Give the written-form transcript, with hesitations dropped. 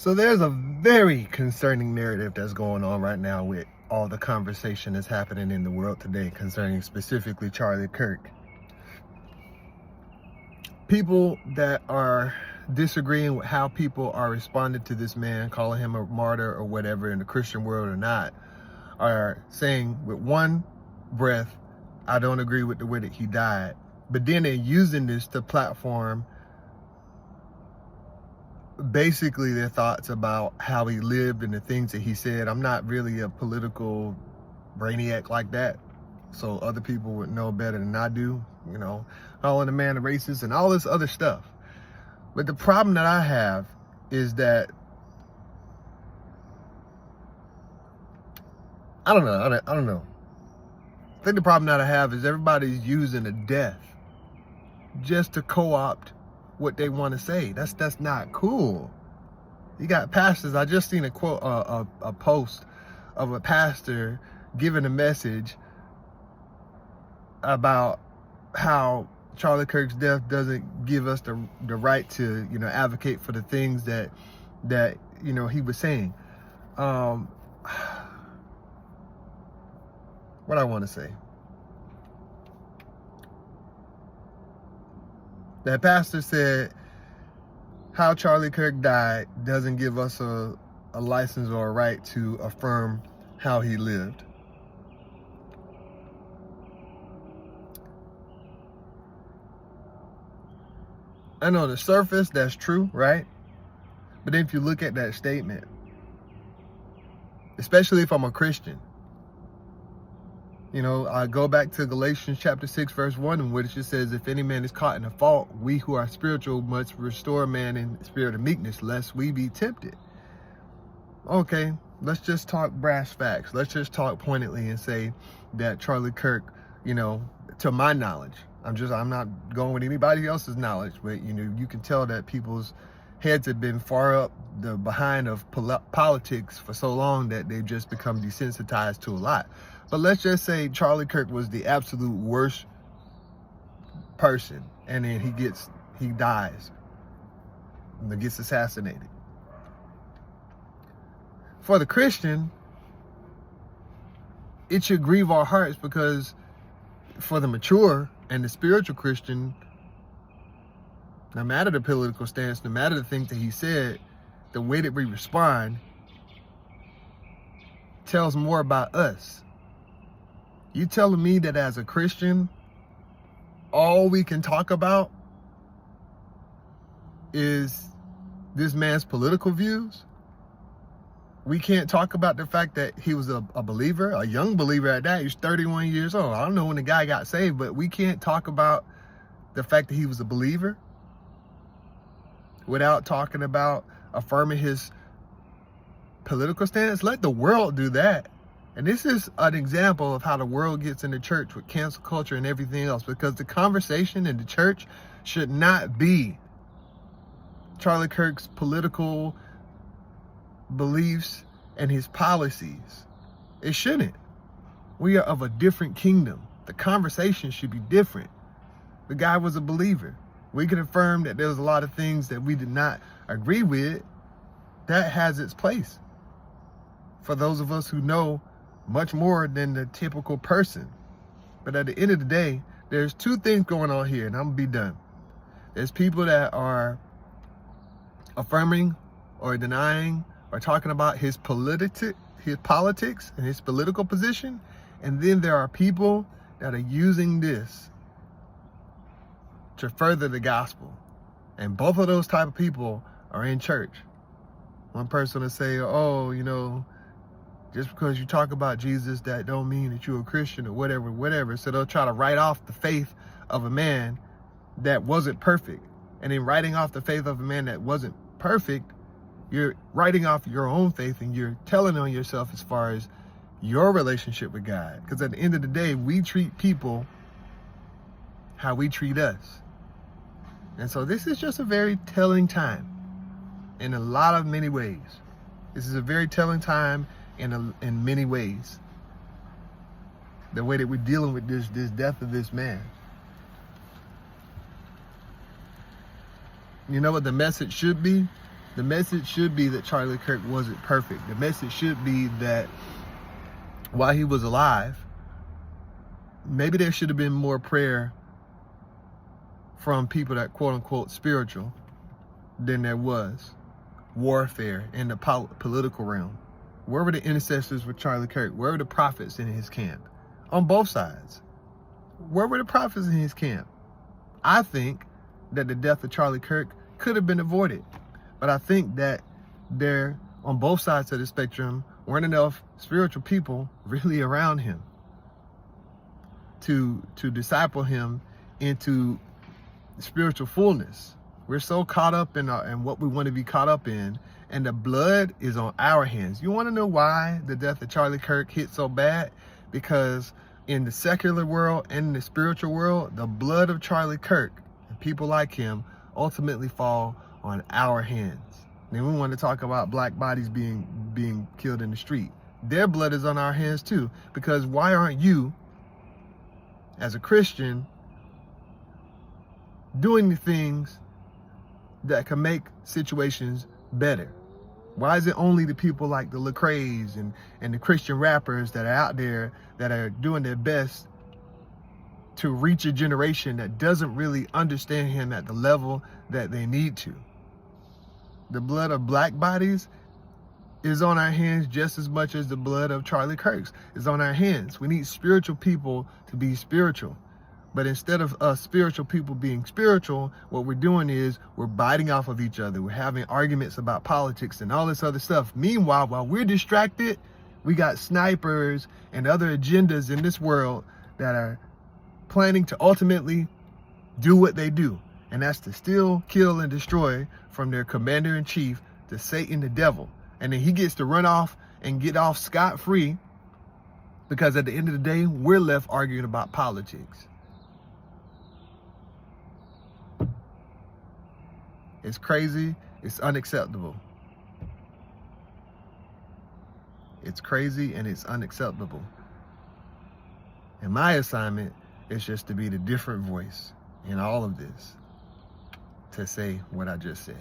So there's a very concerning narrative that's going on right now with all the conversation that's happening in the world today concerning specifically Charlie Kirk. People that are disagreeing with how people are responding to this man, calling him a martyr or whatever in the Christian world or not, are saying with one breath, I don't agree with the way that he died. But then they're using this to platform basically their thoughts about how he lived and the things that he said. I'm not really a political brainiac like that, so other people would know better than I do, you know, calling a man a racist and all this other stuff. But the problem that I have is that I don't know. I think the problem that I have is everybody's using a death just to co-opt what they want to say. That's not cool. You got pastors. I just seen a quote, a post of a pastor giving a message about how Charlie Kirk's death doesn't give us the right to, you know, advocate for the things that you know he was saying. What I want to say. That pastor said how Charlie Kirk died doesn't give us a license or a right to affirm how he lived. I know the surface, that's true, right? But if you look at that statement, especially if I'm a Christian, you know, I go back to Galatians chapter 6, verse 1, in which it says, if any man is caught in a fault, we who are spiritual must restore man in the spirit of meekness, lest we be tempted. Okay, let's just talk brass facts. Let's just talk pointedly and say that Charlie Kirk, you know, to my knowledge, I'm not going with anybody else's knowledge, but, you know, you can tell that people's heads have been far up the behind of politics for so long that they've just become desensitized to a lot. But let's just say Charlie Kirk was the absolute worst person, and then he dies and gets assassinated. For the Christian, it should grieve our hearts, because for the mature and the spiritual Christian, no matter the political stance, no matter the things that he said, the way that we respond tells more about us. You telling me that as a Christian, all we can talk about is this man's political views? We can't talk about the fact that he was a believer, a young believer at that. He's 31 years old. I don't know when the guy got saved, but we can't talk about the fact that he was a believer without talking about affirming his political stance. Let the world do that. And this is an example of how the world gets in the church with cancel culture and everything else, because the conversation in the church should not be Charlie Kirk's political beliefs and his policies. It shouldn't. We are of a different kingdom. The conversation should be different. The guy was a believer. We can affirm that there was a lot of things that we did not agree with. That has its place for those of us who know much more than the typical person. But at the end of the day, there's two things going on here, and I'm gonna be done. There's people that are affirming or denying or talking about his politics and his political position, and then there are people that are using this to further the gospel. And both of those type of people are in church. One person will say, oh, you know, just because you talk about Jesus, that don't mean that you're a Christian or whatever. So they'll try to write off the faith of a man that wasn't perfect. And in writing off the faith of a man that wasn't perfect, you're writing off your own faith, and you're telling on yourself as far as your relationship with God. Because at the end of the day, we treat people how we treat us. And so this is just a very telling time in a lot of many ways. This is a very telling time in many ways. The way that we're dealing with this death of this man. You know what the message should be? The message should be that Charlie Kirk wasn't perfect. The message should be that while he was alive, maybe there should have been more prayer from people that quote unquote spiritual than there was warfare in the political realm. Where were the intercessors with Charlie Kirk? Where were the prophets in his camp? On both sides. Where were the prophets in his camp? I think that the death of Charlie Kirk could have been avoided. But I think that there, on both sides of the spectrum, weren't enough spiritual people really around him to disciple him into spiritual fullness. We're so caught up in what we want to be caught up in, and the blood is on our hands. You want to know why the death of Charlie Kirk hit so bad? Because in the secular world and in the spiritual world, the blood of Charlie Kirk and people like him ultimately fall on our hands. Then we want to talk about black bodies being killed in the street. Their blood is on our hands too, because why aren't you, as a Christian, doing the things that can make situations better? Why is it only the people like the Lecraes and the Christian rappers that are out there that are doing their best to reach a generation that doesn't really understand him at the level that they need to? The blood of black bodies is on our hands just as much as the blood of Charlie Kirk's is on our hands. We need spiritual people to be spiritual. But instead of us spiritual people being spiritual, what we're doing is we're biting off of each other. We're having arguments about politics and all this other stuff. Meanwhile, while we're distracted, we got snipers and other agendas in this world that are planning to ultimately do what they do. And that's to steal, kill, and destroy from their commander-in-chief, to Satan, the devil. And then he gets to run off and get off scot-free because at the end of the day, we're left arguing about politics. It's crazy. It's unacceptable. It's crazy and it's unacceptable. And my assignment is just to be the different voice in all of this, to say what I just said.